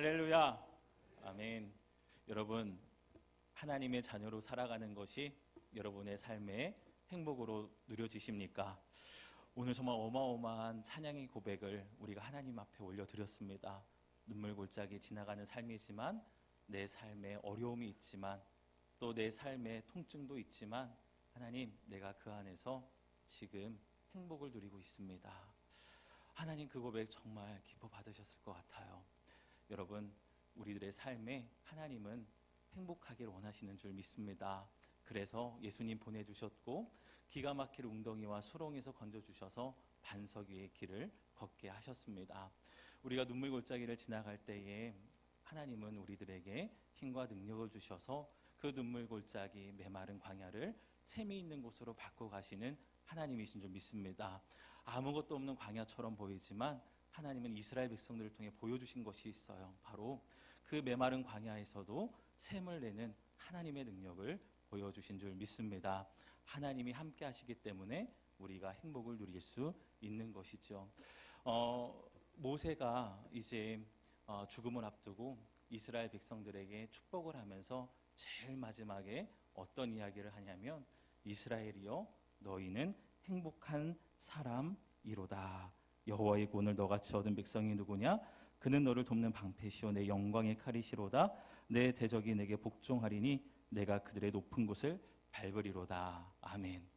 할렐루야. 아멘. 여러분, 하나님의 자녀로 살아가는 것이 여러분의 삶의 행복으로 누려지십니까? 오늘 정말 어마어마한 찬양의 고백을 우리가 하나님 앞에 올려드렸습니다. 눈물골짜기 지나가는 삶이지만, 내 삶에 어려움이 있지만, 또 내 삶에 통증도 있지만, 하나님, 내가 그 안에서 지금 행복을 누리고 있습니다. 하나님, 그 고백 정말 기뻐 받으셨을 것 같아요. 여러분, 우리들의 삶에 하나님은 행복하길 원하시는 줄 믿습니다. 그래서 예수님 보내주셨고, 기가 막힐 웅덩이와 수렁에서 건져주셔서 반석 위의 길을 걷게 하셨습니다. 우리가 눈물골짜기를 지나갈 때에 하나님은 우리들에게 힘과 능력을 주셔서 그 눈물골짜기 메마른 광야를 샘이 있는 곳으로 바꿔 가시는 하나님이신 줄 믿습니다. 아무것도 없는 광야처럼 보이지만 하나님은 이스라엘 백성들을 통해 보여주신 것이 있어요. 바로 그 메마른 광야에서도 샘을 내는 하나님의 능력을 보여주신 줄 믿습니다. 하나님이 함께 하시기 때문에 우리가 행복을 누릴 수 있는 것이죠. 모세가 이제 죽음을 앞두고 이스라엘 백성들에게 축복을 하면서 제일 마지막에 어떤 이야기를 하냐면, 이스라엘이여 너희는 행복한 사람이로다. 여호와의 구원을 너같이 얻은 백성이 누구냐? 그는 너를 돕는 방패시오 내 영광의 칼이시로다. 내 대적이 내게 복종하리니 내가 그들의 높은 곳을 밟으리로다. 아멘.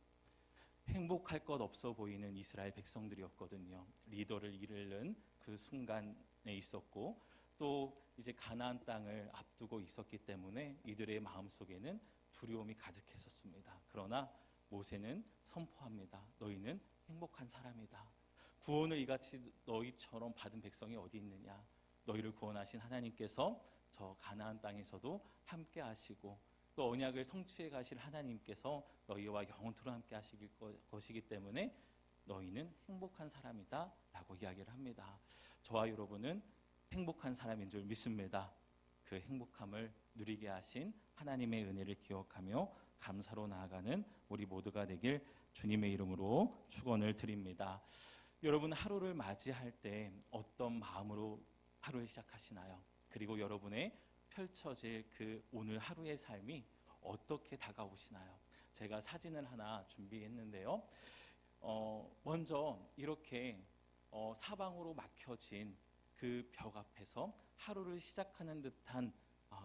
행복할 것 없어 보이는 이스라엘 백성들이었거든요. 리더를 잃는 그 순간에 있었고, 또 이제 가나안 땅을 앞두고 있었기 때문에 이들의 마음속에는 두려움이 가득했었습니다. 그러나 모세는 선포합니다. 너희는 행복한 사람이다. 구원을 이같이 너희처럼 받은 백성이 어디 있느냐? 너희를 구원하신 하나님께서 저 가나안 땅에서도 함께 하시고, 또 언약을 성취해 가실 하나님께서 너희와 영원토록 함께 하실 것이기 때문에 너희는 행복한 사람이다 라고 이야기를 합니다. 저와 여러분은 행복한 사람인 줄 믿습니다. 그 행복함을 누리게 하신 하나님의 은혜를 기억하며 감사로 나아가는 우리 모두가 되길 주님의 이름으로 축원을 드립니다. 여러분, 하루를 맞이할 때 어떤 마음으로 하루를 시작하시나요? 그리고 여러분의 펼쳐질 그 오늘 하루의 삶이 어떻게 다가오시나요? 제가 사진을 하나 준비했는데요. 먼저 이렇게 사방으로 막혀진 그 벽 앞에서 하루를 시작하는 듯한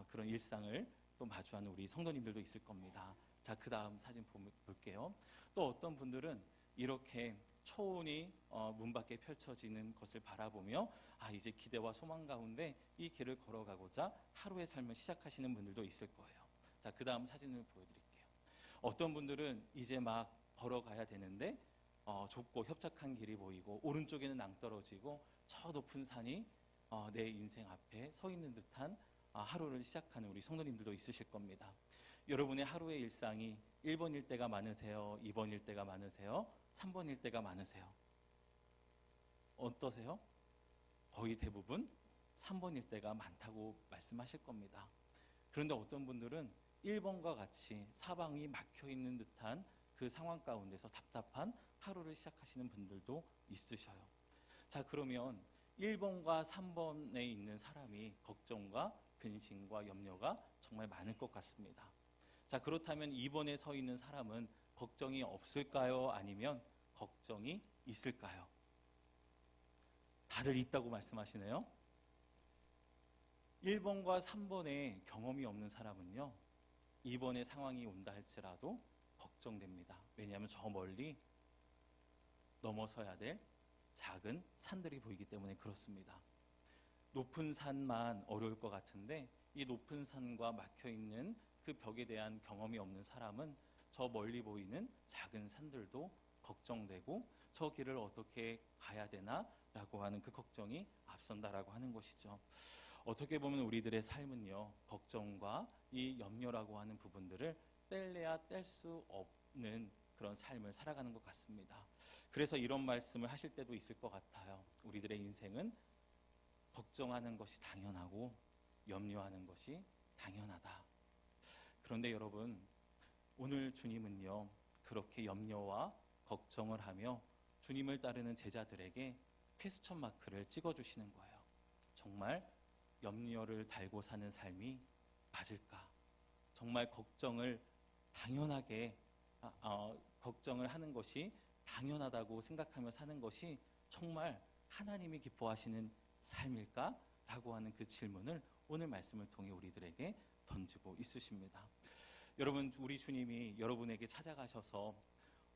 그런 일상을 또 마주하는 우리 성도님들도 있을 겁니다. 자, 그 다음 사진 볼게요. 또 어떤 분들은 이렇게 초원이 문 밖에 펼쳐지는 것을 바라보며 이제 기대와 소망 가운데 이 길을 걸어가고자 하루의 삶을 시작하시는 분들도 있을 거예요. 자, 그 다음 사진을 보여드릴게요. 어떤 분들은 이제 막 걸어가야 되는데 좁고 협착한 길이 보이고, 오른쪽에는 낭떠러지고 저 높은 산이 내 인생 앞에 서 있는 듯한 하루를 시작하는 우리 성도님들도 있으실 겁니다. 여러분의 하루의 일상이 1번일 때가 많으세요? 2번일 때가 많으세요? 3번일 때가 많으세요? 어떠세요? 거의 대부분 3번일 때가 많다고 말씀하실 겁니다. 그런데 어떤 분들은 1번과 같이 사방이 막혀있는 듯한 그 상황 가운데서 답답한 하루를 시작하시는 분들도 있으셔요. 자, 그러면 1번과 3번에 있는 사람이 걱정과 근심과 염려가 정말 많을 것 같습니다. 자, 그렇다면 2번에 서 있는 사람은 걱정이 없을까요? 아니면 걱정이 있을까요? 다들 있다고 말씀하시네요. 1번과 3번에 경험이 없는 사람은요, 2번의 상황이 온다 할지라도 걱정됩니다. 왜냐하면 저 멀리 넘어서야 될 작은 산들이 보이기 때문에 그렇습니다. 높은 산만 어려울 것 같은데, 이 높은 산과 막혀있는 그 벽에 대한 경험이 없는 사람은 저 멀리 보이는 작은 산들도 걱정되고, 저 길을 어떻게 가야 되나 라고 하는 그 걱정이 앞선다라고 하는 것이죠. 어떻게 보면 우리들의 삶은요, 걱정과 이 염려라고 하는 부분들을 뗄래야 뗄 수 없는 그런 삶을 살아가는 것 같습니다. 그래서 이런 말씀을 하실 때도 있을 것 같아요. 우리들의 인생은 걱정하는 것이 당연하고 염려하는 것이 당연하다. 그런데 여러분, 오늘 주님은요, 그렇게 염려와 걱정을 하며 주님을 따르는 제자들에게 퀘스천 마크를 찍어주시는 거예요. 정말 염려를 달고 사는 삶이 맞을까? 정말 걱정을 당연하게 걱정을 하는 것이 당연하다고 생각하며 사는 것이 정말 하나님이 기뻐하시는 삶일까? 라고 하는 그 질문을 오늘 말씀을 통해 우리들에게 던지고 있으십니다. 여러분, 우리 주님이 여러분에게 찾아가셔서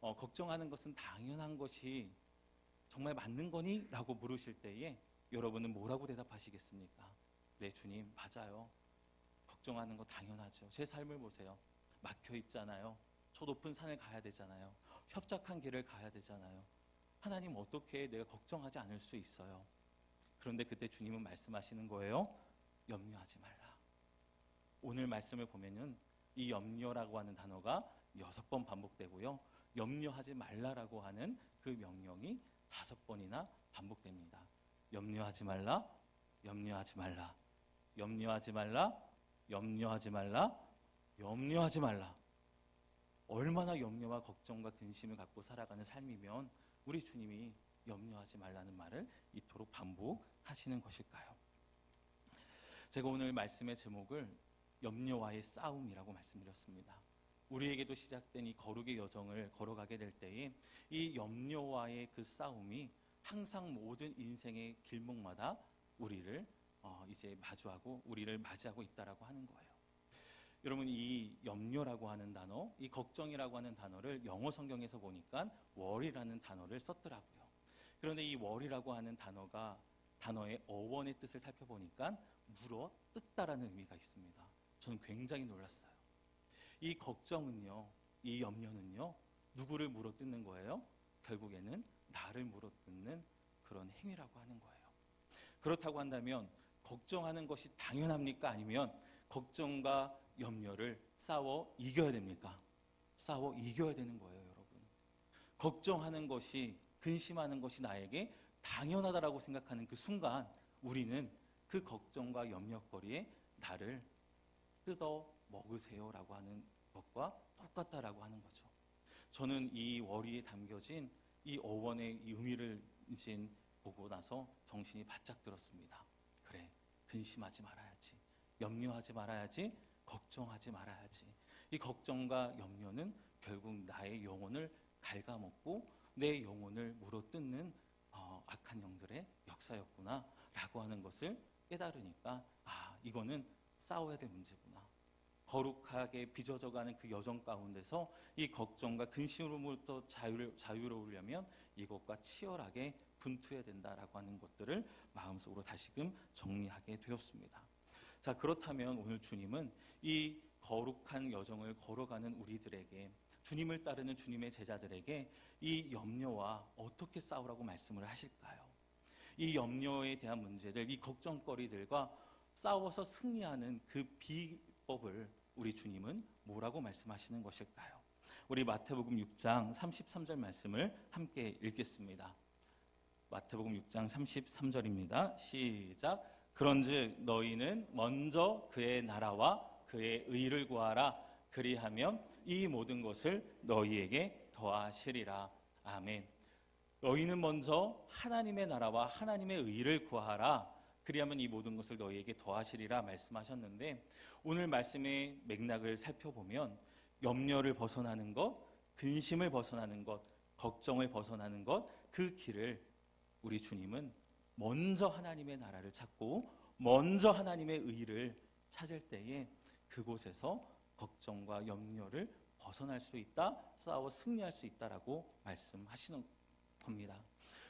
걱정하는 것은 당연한 것이 정말 맞는 거니? 라고 물으실 때에 여러분은 뭐라고 대답하시겠습니까? 네, 주님, 맞아요. 걱정하는 거 당연하죠. 제 삶을 보세요. 막혀 있잖아요. 저 높은 산을 가야 되잖아요. 협착한 길을 가야 되잖아요. 하나님, 어떻게 내가 걱정하지 않을 수 있어요? 그런데 그때 주님은 말씀하시는 거예요. 염려하지 말라. 오늘 말씀을 보면은 이 염려라고 하는 단어가 6번 반복되고요. 염려하지 말라라고 하는 그 명령이 5번이나 반복됩니다. 염려하지 말라, 염려하지 말라, 염려하지 말라, 염려하지 말라, 염려하지 말라. 얼마나 염려와 걱정과 근심을 갖고 살아가는 삶이면 우리 주님이 염려하지 말라는 말을 이토록 반복하시는 것일까요? 제가 오늘 말씀의 제목을 염려와의 싸움이라고 말씀드렸습니다. 우리에게도 시작된 이 거룩의 여정을 걸어가게 될 때에 이 염려와의 그 싸움이 항상 모든 인생의 길목마다 우리를 이제 마주하고 우리를 맞이하고 있다라고 하는 거예요. 여러분, 이 염려라고 하는 단어, 이 걱정이라고 하는 단어를 영어 성경에서 보니까 worry라는 단어를 썼더라고요. 그런데 이 worry라고 하는 단어의 어원의 뜻을 살펴보니까 물어 뜯다라는 의미가 있습니다. 저는 굉장히 놀랐어요. 이 걱정은요, 이 염려는요, 누구를 물어 뜯는 거예요? 결국에는 나를 물어 뜯는 그런 행위라고 하는 거예요. 그렇다고 한다면 걱정하는 것이 당연합니까? 아니면 걱정과 염려를 싸워 이겨야 됩니까? 싸워 이겨야 되는 거예요, 여러분. 걱정하는 것이, 근심하는 것이 나에게 당연하다라고 생각하는 그 순간 우리는 그 걱정과 염려거리에 나를 뜯어 먹으세요라고 하는 것과 똑같다라고 하는 거죠. 저는 이 월의에 담겨진 이 어원의 이 의미를 이제 보고 나서 정신이 바짝 들었습니다. 그래, 근심하지 말아야지, 염려하지 말아야지, 걱정하지 말아야지. 이 걱정과 염려는 결국 나의 영혼을 갉아먹고 내 영혼을 물어뜯는 악한 영들의 역사였구나 라고 하는 것을 깨달으니까 이거는 싸워야 될 문제구나. 거룩하게 빚어져가는 그 여정 가운데서 이 걱정과 근심으로부터 자유로우려면 이것과 치열하게 분투해야 된다라고 하는 것들을 마음속으로 다시금 정리하게 되었습니다. 자, 그렇다면 오늘 주님은 이 거룩한 여정을 걸어가는 우리들에게, 주님을 따르는 주님의 제자들에게 이 염려와 어떻게 싸우라고 말씀을 하실까요? 이 염려에 대한 문제들, 이 걱정거리들과 싸워서 승리하는 그 비법을 우리 주님은 뭐라고 말씀하시는 것일까요? 우리 마태복음 6장 33절 말씀을 함께 읽겠습니다. 마태복음 6장 33절입니다. 시작. 그런즉 너희는 먼저 그의 나라와 그의 의를 구하라. 그리하면 이 모든 것을 너희에게 더하시리라. 아멘. 너희는 먼저 하나님의 나라와 하나님의 의를 구하라. 그리하면 이 모든 것을 너희에게 더하시리라 말씀하셨는데, 오늘 말씀의 맥락을 살펴보면 염려를 벗어나는 것, 근심을 벗어나는 것, 걱정을 벗어나는 것, 그 길을 우리 주님은 먼저 하나님의 나라를 찾고 먼저 하나님의 의를 찾을 때에 그곳에서 걱정과 염려를 벗어날 수 있다, 싸워 승리할 수 있다라고 말씀하시는 겁니다.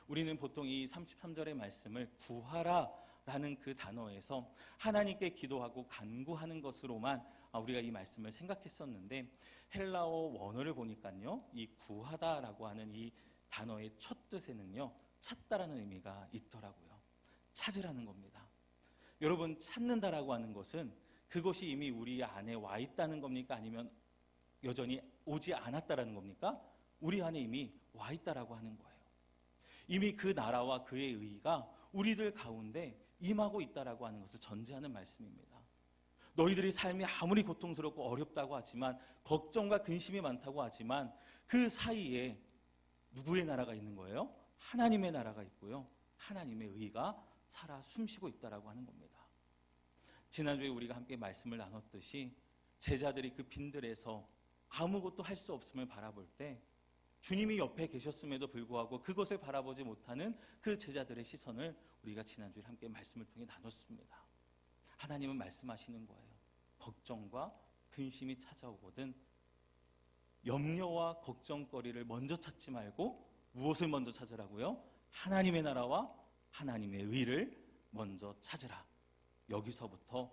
우리는 보통 이 33절의 말씀을 구하라 라는 그 단어에서 하나님께 기도하고 간구하는 것으로만 우리가 이 말씀을 생각했었는데, 헬라어 원어를 보니까요, 이 구하다라고 하는 이 단어의 첫 뜻에는요, 찾다라는 의미가 있더라고요. 찾으라는 겁니다. 여러분, 찾는다라고 하는 것은 그것이 이미 우리 안에 와 있다는 겁니까? 아니면 여전히 오지 않았다라는 겁니까? 우리 안에 이미 와 있다라고 하는 거예요. 이미 그 나라와 그의 의가 우리들 가운데 임하고 있다라고 하는 것을 전제하는 말씀입니다. 너희들이 삶이 아무리 고통스럽고 어렵다고 하지만, 걱정과 근심이 많다고 하지만 그 사이에 누구의 나라가 있는 거예요? 하나님의 나라가 있고요, 하나님의 의가 살아 숨쉬고 있다라고 하는 겁니다. 지난주에 우리가 함께 말씀을 나눴듯이 제자들이 그 빈들에서 아무것도 할 수 없음을 바라볼 때 주님이 옆에 계셨음에도 불구하고 그것을 바라보지 못하는 그 제자들의 시선을 우리가 지난주에 함께 말씀을 통해 나눴습니다. 하나님은 말씀하시는 거예요. 걱정과 근심이 찾아오거든 염려와 걱정거리를 먼저 찾지 말고 무엇을 먼저 찾으라고요? 하나님의 나라와 하나님의 의를 먼저 찾으라. 여기서부터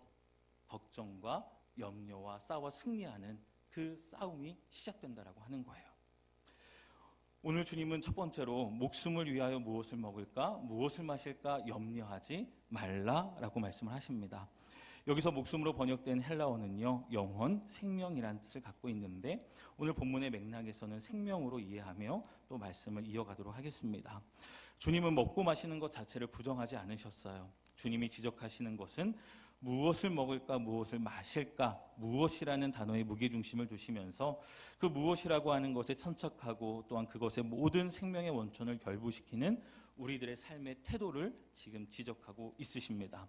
걱정과 염려와 싸워 승리하는 그 싸움이 시작된다라고 하는 거예요. 오늘 주님은 첫 번째로 목숨을 위하여 무엇을 먹을까, 무엇을 마실까 염려하지 말라라고 말씀을 하십니다. 여기서 목숨으로 번역된 헬라어는요, 영혼, 생명이라는 뜻을 갖고 있는데 오늘 본문의 맥락에서는 생명으로 이해하며 또 말씀을 이어가도록 하겠습니다. 주님은 먹고 마시는 것 자체를 부정하지 않으셨어요. 주님이 지적하시는 것은 무엇을 먹을까, 무엇을 마실까, 무엇이라는 단어에 무게중심을 두시면서 그 무엇이라고 하는 것에 천착하고 또한 그것의 모든 생명의 원천을 결부시키는 우리들의 삶의 태도를 지금 지적하고 있으십니다.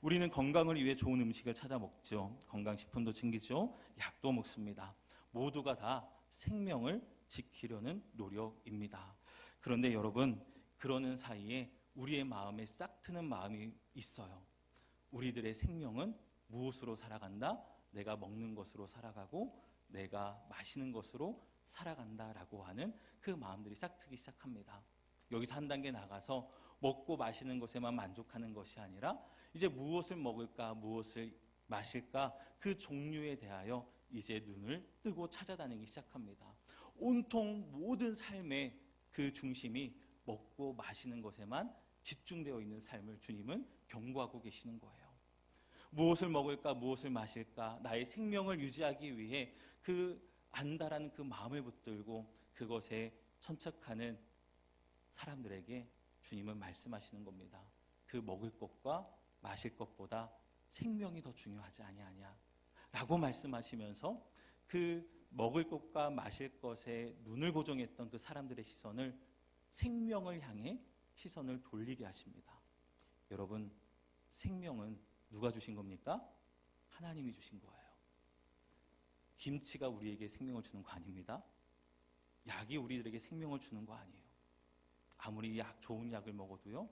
우리는 건강을 위해 좋은 음식을 찾아 먹죠. 건강식품도 챙기죠. 약도 먹습니다. 모두가 다 생명을 지키려는 노력입니다. 그런데 여러분, 그러는 사이에 우리의 마음에 싹 트는 마음이 있어요. 우리들의 생명은 무엇으로 살아간다? 내가 먹는 것으로 살아가고 내가 마시는 것으로 살아간다라고 하는 그 마음들이 싹트기 시작합니다. 여기서 한 단계 나가서 먹고 마시는 것에만 만족하는 것이 아니라 이제 무엇을 먹을까, 무엇을 마실까 그 종류에 대하여 이제 눈을 뜨고 찾아다니기 시작합니다. 온통 모든 삶의 그 중심이 먹고 마시는 것에만 집중되어 있는 삶을 주님은 경고하고 계시는 거예요. 무엇을 먹을까, 무엇을 마실까, 나의 생명을 유지하기 위해 그 안다라는 그 마음을 붙들고 그것에 천착하는 사람들에게 주님은 말씀하시는 겁니다. 그 먹을 것과 마실 것보다 생명이 더 중요하지 아니하냐 라고 말씀하시면서 그 먹을 것과 마실 것에 눈을 고정했던 그 사람들의 시선을 생명을 향해 시선을 돌리게 하십니다. 여러분, 생명은 누가 주신 겁니까? 하나님이 주신 거예요. 김치가 우리에게 생명을 주는 거 아닙니다. 약이 우리들에게 생명을 주는 거 아니에요. 아무리 좋은 약을 먹어도요,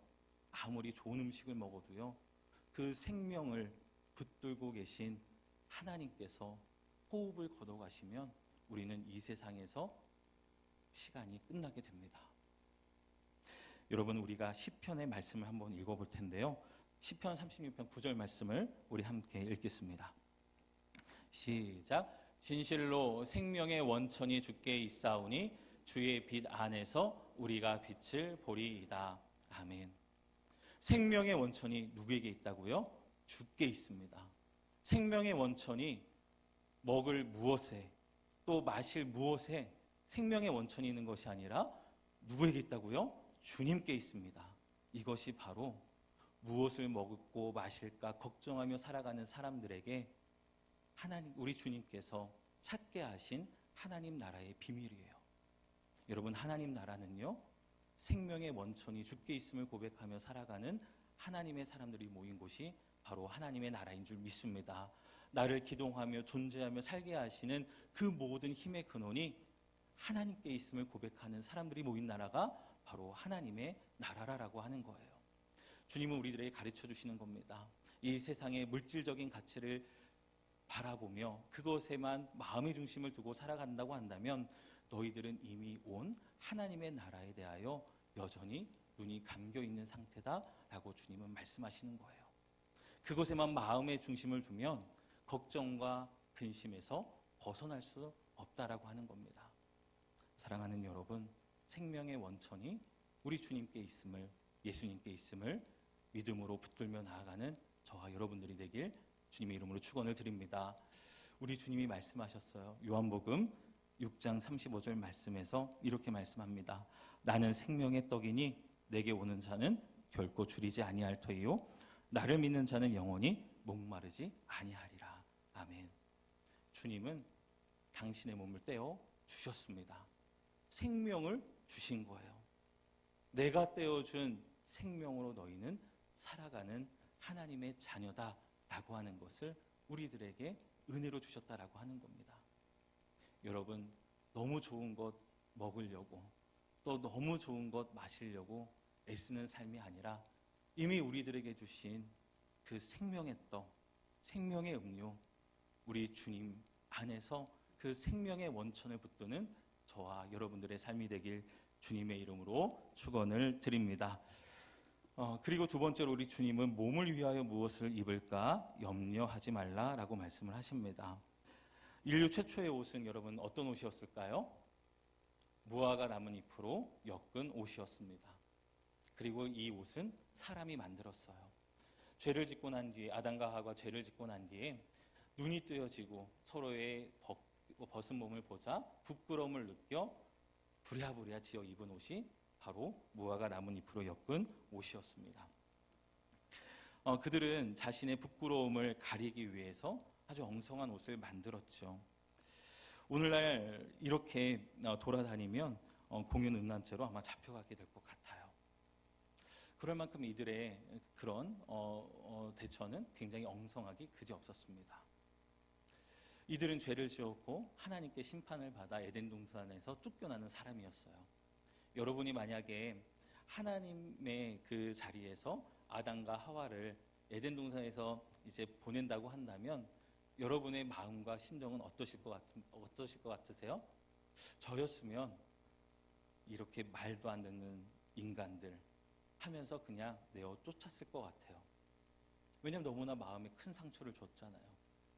아무리 좋은 음식을 먹어도요, 그 생명을 붙들고 계신 하나님께서 호흡을 걷어가시면 우리는 이 세상에서 시간이 끝나게 됩니다. 여러분, 우리가 시편의 말씀을 한번 읽어볼 텐데요. 시편 36편 9절 말씀을 우리 함께 읽겠습니다. 시작. 진실로 생명의 원천이 주께 있사오니 주의 빛 안에서 우리가 빛을 보리이다. 아멘. 생명의 원천이 누구에게 있다고요? 주께 있습니다. 생명의 원천이 먹을 무엇에 또 마실 무엇에 생명의 원천이 있는 것이 아니라 누구에게 있다고요? 주님께 있습니다. 이것이 바로 무엇을 먹고 마실까 걱정하며 살아가는 사람들에게 하나님, 우리 주님께서 찾게 하신 하나님 나라의 비밀이에요. 여러분, 하나님 나라는요, 생명의 원천이 주께 있음을 고백하며 살아가는 하나님의 사람들이 모인 곳이 바로 하나님의 나라인 줄 믿습니다. 나를 기동하며 존재하며 살게 하시는 그 모든 힘의 근원이 하나님께 있음을 고백하는 사람들이 모인 나라가 바로 하나님의 나라라고 하는 거예요. 주님은 우리들에게 가르쳐 주시는 겁니다. 이 세상의 물질적인 가치를 바라보며 그것에만 마음의 중심을 두고 살아간다고 한다면 너희들은 이미 온 하나님의 나라에 대하여 여전히 눈이 감겨 있는 상태다라고 주님은 말씀하시는 거예요. 그것에만 마음의 중심을 두면 걱정과 근심에서 벗어날 수 없다라고 하는 겁니다. 사랑하는 여러분, 생명의 원천이 우리 주님께 있음을, 예수님께 있음을 믿음으로 붙들며 나아가는 저와 여러분들이 되길 주님의 이름으로 축원을 드립니다. 우리 주님이 말씀하셨어요. 요한복음 6장 35절 말씀에서 이렇게 말씀합니다. 나는 생명의 떡이니 내게 오는 자는 결코 줄이지 아니할 터이요 나를 믿는 자는 영원히 목마르지 아니하리라. 아멘. 주님은 당신의 몸을 떼어 주셨습니다. 생명을 주신 거예요. 내가 떼어준 생명으로 너희는 살아가는 하나님의 자녀다 라고 하는 것을 우리들에게 은혜로 주셨다라고 하는 겁니다. 여러분, 너무 좋은 것 먹으려고 또 너무 좋은 것 마시려고 애쓰는 삶이 아니라 이미 우리들에게 주신 그 생명의 떡, 생명의 음료, 우리 주님 안에서 그 생명의 원천을 붙드는 저와 여러분들의 삶이 되길 주님의 이름으로 축원을 드립니다. 그리고 두 번째로 우리 주님은 몸을 위하여 무엇을 입을까 염려하지 말라라고 말씀을 하십니다. 인류 최초의 옷은 여러분 어떤 옷이었을까요? 무화과 나뭇잎으로 엮은 옷이었습니다. 그리고 이 옷은 사람이 만들었어요. 죄를 짓고 난 뒤에, 아담과 하와가 죄를 짓고 난 뒤에 눈이 뜨여지고 서로의 벗은 몸을 보자 부끄러움을 느껴 부랴부랴 지어 입은 옷이 바로 무화과 나뭇잎으로 엮은 옷이었습니다. 그들은 자신의 부끄러움을 가리기 위해서 아주 엉성한 옷을 만들었죠. 오늘날 이렇게 돌아다니면 공연음란죄로 아마 잡혀가게 될 것 같아요. 그럴 만큼 이들의 그런 대처는 굉장히 엉성하기 그지없었습니다. 이들은 죄를 지었고 하나님께 심판을 받아 에덴 동산에서 쫓겨나는 사람이었어요. 여러분이 만약에 하나님의 그 자리에서 아담과 하와를 에덴 동산에서 이제 보낸다고 한다면 여러분의 마음과 심정은 어떠실 것 같으세요? 저였으면 이렇게 말도 안 듣는 인간들 하면서 그냥 내어 쫓았을 것 같아요. 왜냐하면 너무나 마음에 큰 상처를 줬잖아요.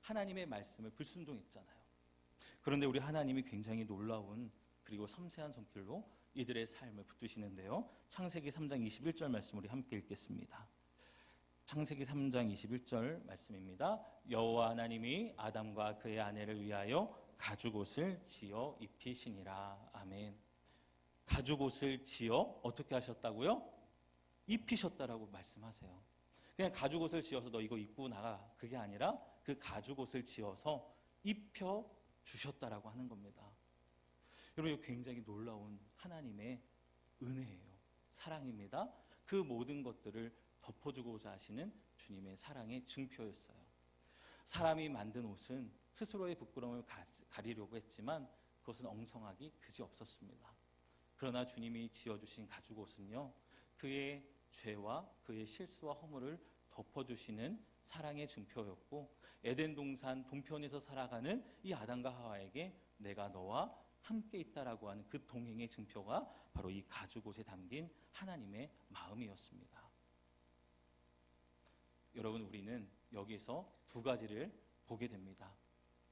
하나님의 말씀을 불순종했잖아요. 그런데 우리 하나님이 굉장히 놀라운 그리고 섬세한 손길로 이들의 삶을 붙드시는데요. 창세기 3장 21절 말씀 우리 함께 읽겠습니다. 창세기 3장 21절 말씀입니다. 여호와 하나님이 아담과 그의 아내를 위하여 가죽옷을 지어 입히시니라. 아멘. 가죽옷을 지어 어떻게 하셨다고요? 입히셨다라고 말씀하세요. 그냥 가죽옷을 지어서 너 이거 입고 나가 그게 아니라 그 가죽옷을 지어서 입혀 주셨다라고 하는 겁니다. 여러분, 이거 굉장히 놀라운 하나님의 은혜예요. 사랑입니다. 그 모든 것들을 덮어주고자 하시는 주님의 사랑의 증표였어요. 사람이 만든 옷은 스스로의 부끄러움을 가리려고 했지만 그것은 엉성하기 그지없었습니다. 그러나 주님이 지어주신 가죽옷은요, 그의 죄와 그의 실수와 허물을 덮어주시는 사랑의 증표였고, 에덴 동산 동편에서 살아가는 이 아담과 하와에게 내가 너와 함께 있다라고 하는 그 동행의 증표가 바로 이 가죽옷에 담긴 하나님의 마음이었습니다. 여러분, 우리는 여기서 두 가지를 보게 됩니다.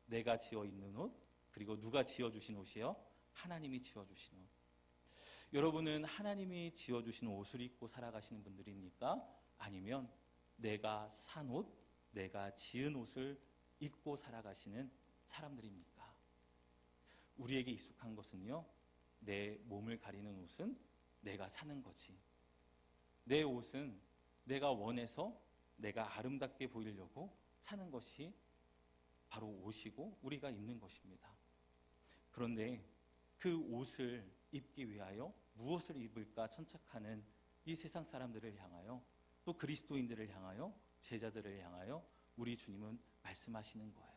내가 지어 있는 옷, 그리고 누가 지어주신 옷이요? 하나님이 지어주신 옷. 여러분은 하나님이 지어주신 옷을 입고 살아가시는 분들입니까? 아니면 내가 산 옷, 내가 지은 옷을 입고 살아가시는 사람들입니까? 우리에게 익숙한 것은요, 내 몸을 가리는 옷은 내가 사는 거지. 내 옷은 내가 원해서 내가 아름답게 보이려고 사는 것이 바로 옷이고 우리가 입는 것입니다. 그런데 그 옷을 입기 위하여 무엇을 입을까 천착하는 이 세상 사람들을 향하여, 또 그리스도인들을 향하여, 제자들을 향하여 우리 주님은 말씀하시는 거예요.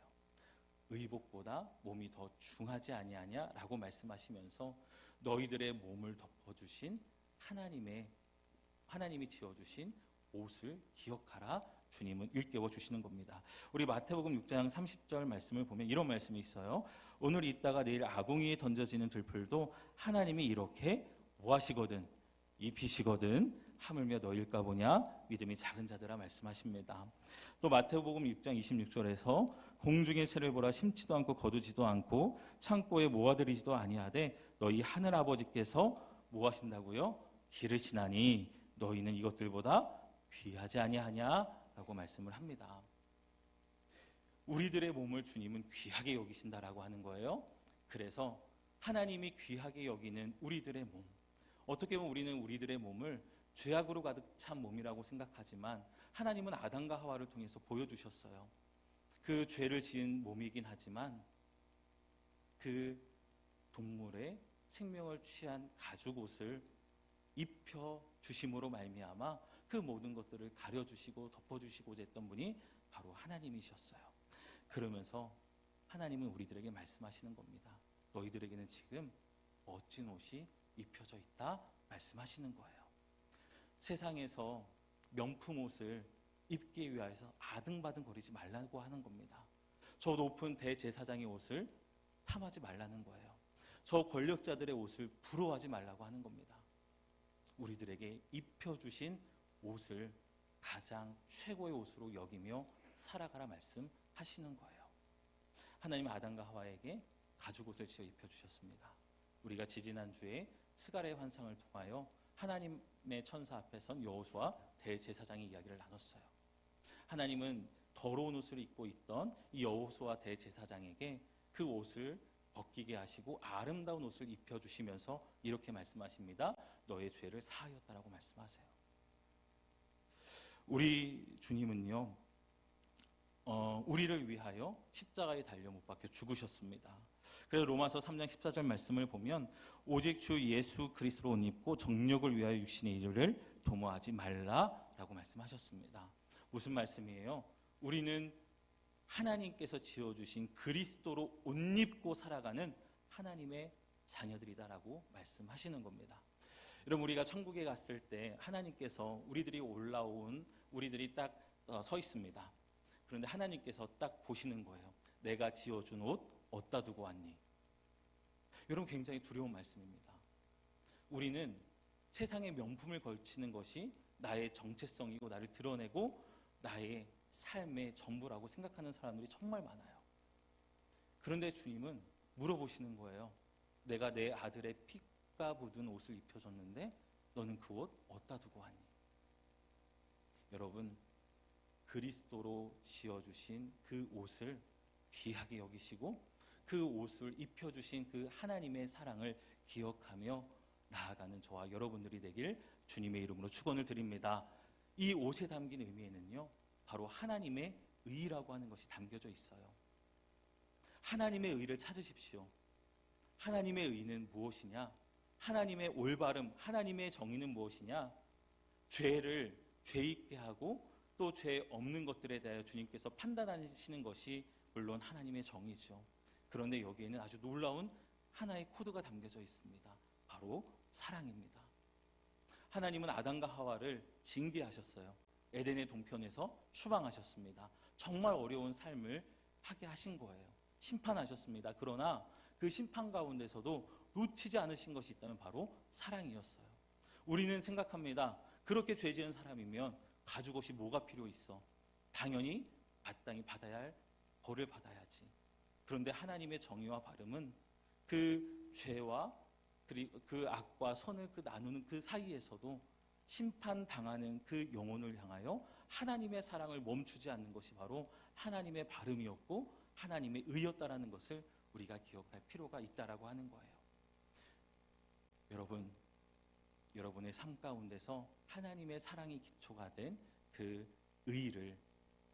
의복보다 몸이 더 중하지 아니하냐라고 말씀하시면서 너희들의 몸을 덮어주신 하나님이 지어주신 옷을 기억하라, 주님은 일깨워 주시는 겁니다. 우리 마태복음 6장 30절 말씀을 보면 이런 말씀이 있어요. 오늘 있다가 내일 아궁이에 던져지는 들풀도 하나님이 이렇게 뭐하시거든? 입히시거든. 하물며 너일까 보냐? 믿음이 작은 자들아 말씀하십니다. 또 마태복음 6장 26절에서 공중의 새를 보라, 심지도 않고 거두지도 않고 창고에 모아들이지도 아니하되 너희 하늘 아버지께서 뭐하신다고요? 기르시나니 너희는 이것들보다 귀하지 아니하냐라고 말씀을 합니다. 우리들의 몸을 주님은 귀하게 여기신다라고 하는 거예요. 그래서 하나님이 귀하게 여기는 우리들의 몸, 어떻게 보면 우리는 우리들의 몸을 죄악으로 가득 찬 몸이라고 생각하지만 하나님은 아담과 하와를 통해서 보여주셨어요. 그 죄를 지은 몸이긴 하지만 그 동물의 생명을 취한 가죽옷을 입혀 주심으로 말미암아 그 모든 것들을 가려주시고 덮어주시고자 했던 분이 바로 하나님이셨어요. 그러면서 하나님은 우리들에게 말씀하시는 겁니다. 너희들에게는 지금 멋진 옷이 입혀져 있다 말씀하시는 거예요. 세상에서 명품 옷을 입기 위해서 아등바등거리지 말라고 하는 겁니다. 저 높은 대제사장의 옷을 탐하지 말라는 거예요. 저 권력자들의 옷을 부러워하지 말라고 하는 겁니다. 우리들에게 입혀주신 옷을 가장 최고의 옷으로 여기며 살아가라 말씀하시는 거예요. 하나님은 아담과 하와에게 가죽옷을 지어 입혀주셨습니다. 우리가 지지난주에 스가랴의 환상을 통하여 하나님의 천사 앞에 선 여호수아 대제사장의 이야기를 나눴어요. 하나님은 더러운 옷을 입고 있던 이 여호수아 대제사장에게 그 옷을 벗기게 하시고 아름다운 옷을 입혀주시면서 이렇게 말씀하십니다. 너의 죄를 사하였다라고 말씀하세요. 우리 주님은요, 우리를 위하여 십자가에 달려 못 박혀 죽으셨습니다. 그래서 로마서 3장 14절 말씀을 보면 오직 주 예수 그리스도로 옷 입고 정욕을 위하여 육신의 일을 도모하지 말라라고 말씀하셨습니다. 무슨 말씀이에요? 우리는 하나님께서 지어주신 그리스도로 옷 입고 살아가는 하나님의 자녀들이다라고 말씀하시는 겁니다. 여러분, 우리가 천국에 갔을 때 하나님께서 우리들이 딱 서 있습니다. 그런데 하나님께서 딱 보시는 거예요. 내가 지어준 옷 어디다 두고 왔니? 여러분, 굉장히 두려운 말씀입니다. 우리는 세상의 명품을 걸치는 것이 나의 정체성이고 나를 드러내고 나의 삶의 전부라고 생각하는 사람들이 정말 많아요. 그런데 주님은 물어보시는 거예요. 내가 내 아들의 피가 묻은 옷을 입혀줬는데 너는 그 옷 어디다 두고 왔니? 여러분, 그리스도로 지어주신 그 옷을 귀하게 여기시고 그 옷을 입혀주신 그 하나님의 사랑을 기억하며 나아가는 저와 여러분들이 되길 주님의 이름으로 축원을 드립니다. 이 옷에 담긴 의미에는요, 바로 하나님의 의라고 하는 것이 담겨져 있어요. 하나님의 의를 찾으십시오. 하나님의 의는 무엇이냐? 하나님의 올바름, 하나님의 정의는 무엇이냐? 죄를 죄 있게 하고 또 죄 없는 것들에 대하여 주님께서 판단하시는 것이 물론 하나님의 정의죠. 그런데 여기에는 아주 놀라운 하나의 코드가 담겨져 있습니다. 바로 사랑입니다. 하나님은 아담과 하와를 징계하셨어요. 에덴의 동편에서 추방하셨습니다. 정말 어려운 삶을 하게 하신 거예요. 심판하셨습니다. 그러나 그 심판 가운데서도 놓치지 않으신 것이 있다면 바로 사랑이었어요. 우리는 생각합니다. 그렇게 죄 지은 사람이면 가죽옷이 뭐가 필요 있어? 당연히 마땅히 받아야 할 벌을 받아야지. 그런데 하나님의 정의와 바름은 그 죄와 그리고 그 악과 선을 나누는 그 사이에서도 심판당하는 그 영혼을 향하여 하나님의 사랑을 멈추지 않는 것이 바로 하나님의 바름이었고 하나님의 의였다라는 것을 우리가 기억할 필요가 있다라고 하는 거예요. 여러분의 삶 가운데서 하나님의 사랑이 기초가 된 그 의를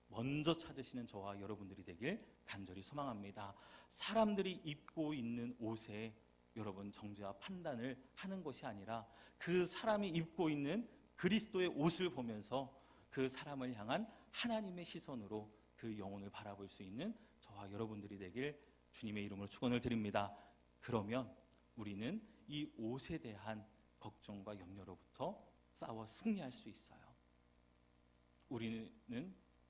먼저 찾으시는 저와 여러분들이 되길 간절히 소망합니다. 사람들이 입고 있는 옷에 여러분 정죄와 판단을 하는 것이 아니라 그 사람이 입고 있는 그리스도의 옷을 보면서 그 사람을 향한 하나님의 시선으로 그 영혼을 바라볼 수 있는 저와 여러분들이 되길 주님의 이름으로 축원을 드립니다. 그러면 우리는 이 옷에 대한 걱정과 염려로부터 싸워 승리할 수 있어요. 우리는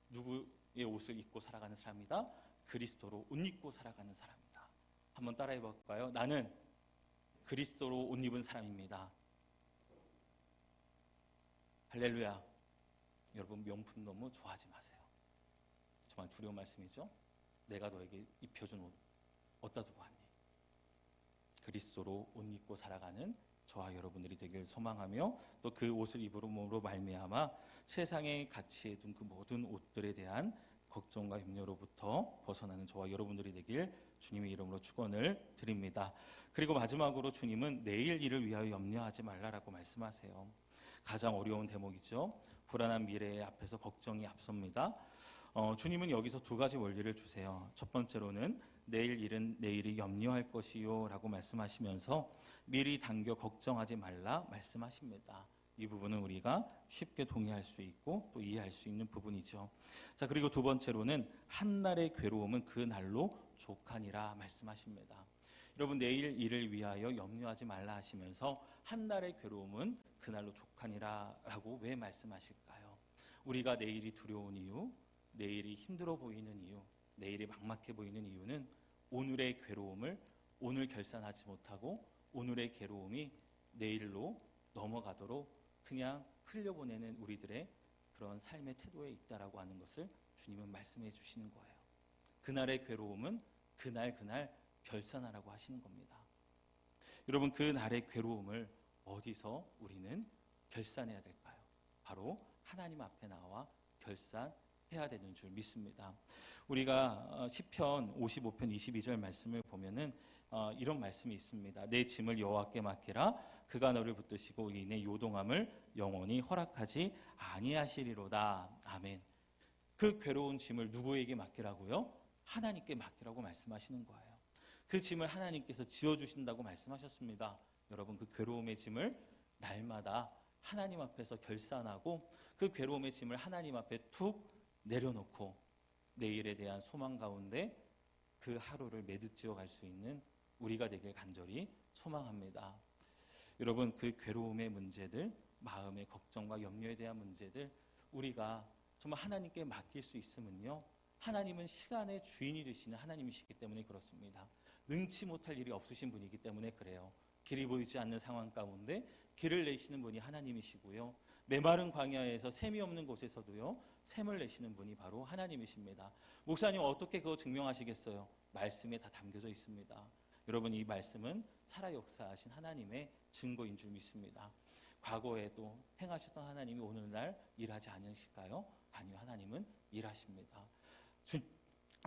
누구의 옷을 입고 살아가는 사람이다? 그리스도로 옷 입고 살아가는 사람이다. 한번 따라해 볼까요? 나는 그리스도로 옷 입은 사람입니다. 할렐루야. 여러분, 명품 너무 좋아하지 마세요. 정말 두려운 말씀이죠. 내가 너에게 입혀준 옷 어디다 두고 왔니? 그리스도로 옷 입고 살아가는 저와 여러분들이 되길 소망하며 또 그 옷을 입음으로 말미암아 세상의 가치에 둔 그 모든 옷들에 대한 걱정과 염려로부터 벗어나는 저와 여러분들이 되길 주님의 이름으로 축원을 드립니다. 그리고 마지막으로 주님은 내일 일을 위하여 염려하지 말라라고 말씀하세요. 가장 어려운 대목이죠. 불안한 미래 앞에서 걱정이 앞섭니다. 주님은 여기서 두 가지 원리를 주세요. 첫 번째로는 내일 일은 내일이 염려할 것이요 라고 말씀하시면서 미리 당겨 걱정하지 말라 말씀하십니다. 이 부분은 우리가 쉽게 동의할 수 있고 또 이해할 수 있는 부분이죠. 자, 그리고 두 번째로는 한 날의 괴로움은 그 날로 족하니라 말씀하십니다. 여러분, 내일 일을 위하여 염려하지 말라 하시면서 한 날의 괴로움은 그 날로 족하니라라고 왜 말씀하실까요? 우리가 내일이 두려운 이유, 내일이 힘들어 보이는 이유, 내일이 막막해 보이는 이유는 오늘의 괴로움을 오늘 결산하지 못하고 오늘의 괴로움이 내일로 넘어가도록 그냥 흘려보내는 우리들의 그런 삶의 태도에 있다라고 하는 것을 주님은 말씀해 주시는 거예요. 그날의 괴로움은 그날 결산하라고 하시는 겁니다. 여러분, 그 날의 괴로움을 어디서 우리는 결산해야 될까요? 바로 하나님 앞에 나와 결산해야 되는 줄 믿습니다. 우리가 시편 55편 22절 말씀을 보면은 이런 말씀이 있습니다. 내 짐을 여호와께 맡기라. 그가 너를 붙드시고 이내 요동함을 영원히 허락하지 아니하시리로다. 아멘. 그 괴로운 짐을 누구에게 맡기라고요? 하나님께 맡기라고 말씀하시는 거예요. 그 짐을 하나님께서 지어주신다고 말씀하셨습니다. 여러분, 그 괴로움의 짐을 날마다 하나님 앞에서 결산하고 그 괴로움의 짐을 하나님 앞에 툭 내려놓고 내일에 대한 소망 가운데 그 하루를 매듭지어 갈 수 있는 우리가 되길 간절히 소망합니다. 여러분, 그 괴로움의 문제들, 마음의 걱정과 염려에 대한 문제들 우리가 정말 하나님께 맡길 수 있으면요, 하나님은 시간의 주인이 되시는 하나님이시기 때문에 그렇습니다. 능치 못할 일이 없으신 분이기 때문에 그래요. 길이 보이지 않는 상황 가운데 길을 내시는 분이 하나님이시고요, 메마른 광야에서 샘이 없는 곳에서도요 샘을 내시는 분이 바로 하나님이십니다. 목사님, 어떻게 그거 증명하시겠어요? 말씀에 다 담겨져 있습니다. 여러분, 이 말씀은 살아 역사하신 하나님의 증거인 줄 믿습니다. 과거에도 행하셨던 하나님이 오늘날 일하지 않으실까요? 아니요, 하나님은 일하십니다.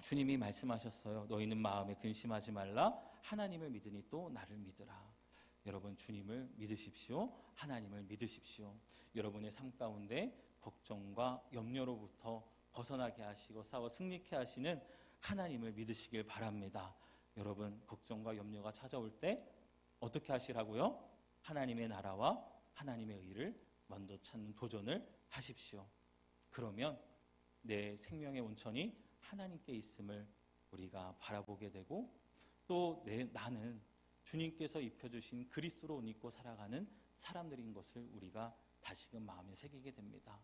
주님이 말씀하셨어요. 너희는 마음에 근심하지 말라. 하나님을 믿으니 또 나를 믿으라. 여러분, 주님을 믿으십시오. 하나님을 믿으십시오. 여러분의 삶 가운데 걱정과 염려로부터 벗어나게 하시고 싸워 승리케 하시는 하나님을 믿으시길 바랍니다. 여러분, 걱정과 염려가 찾아올 때 어떻게 하시라고요? 하나님의 나라와 하나님의 의를 먼저 찾는 도전을 하십시오. 그러면 내 생명의 온천이 하나님께 있음을 우리가 바라보게 되고, 또 나는 주님께서 입혀주신 그리스도로 옷 입고 살아가는 사람들인 것을 우리가 다시금 마음에 새기게 됩니다.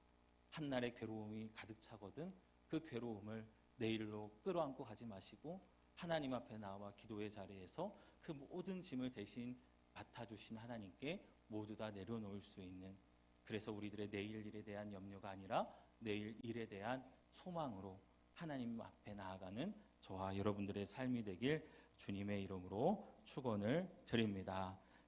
한날의 괴로움이 가득 차거든 그 괴로움을 내일로 끌어안고 가지 마시고 하나님 앞에 나와 기도의 자리에서 그 모든 짐을 대신 맡아주신 하나님께 모두 다 내려놓을 수 있는, 그래서 우리들의 내일 일에 대한 염려가 아니라 내일 일에 대한 소망으로 하나님 앞에 나아가는 저와 여러분들의 삶이 되길 주님의 이름으로 축원을 드립니다.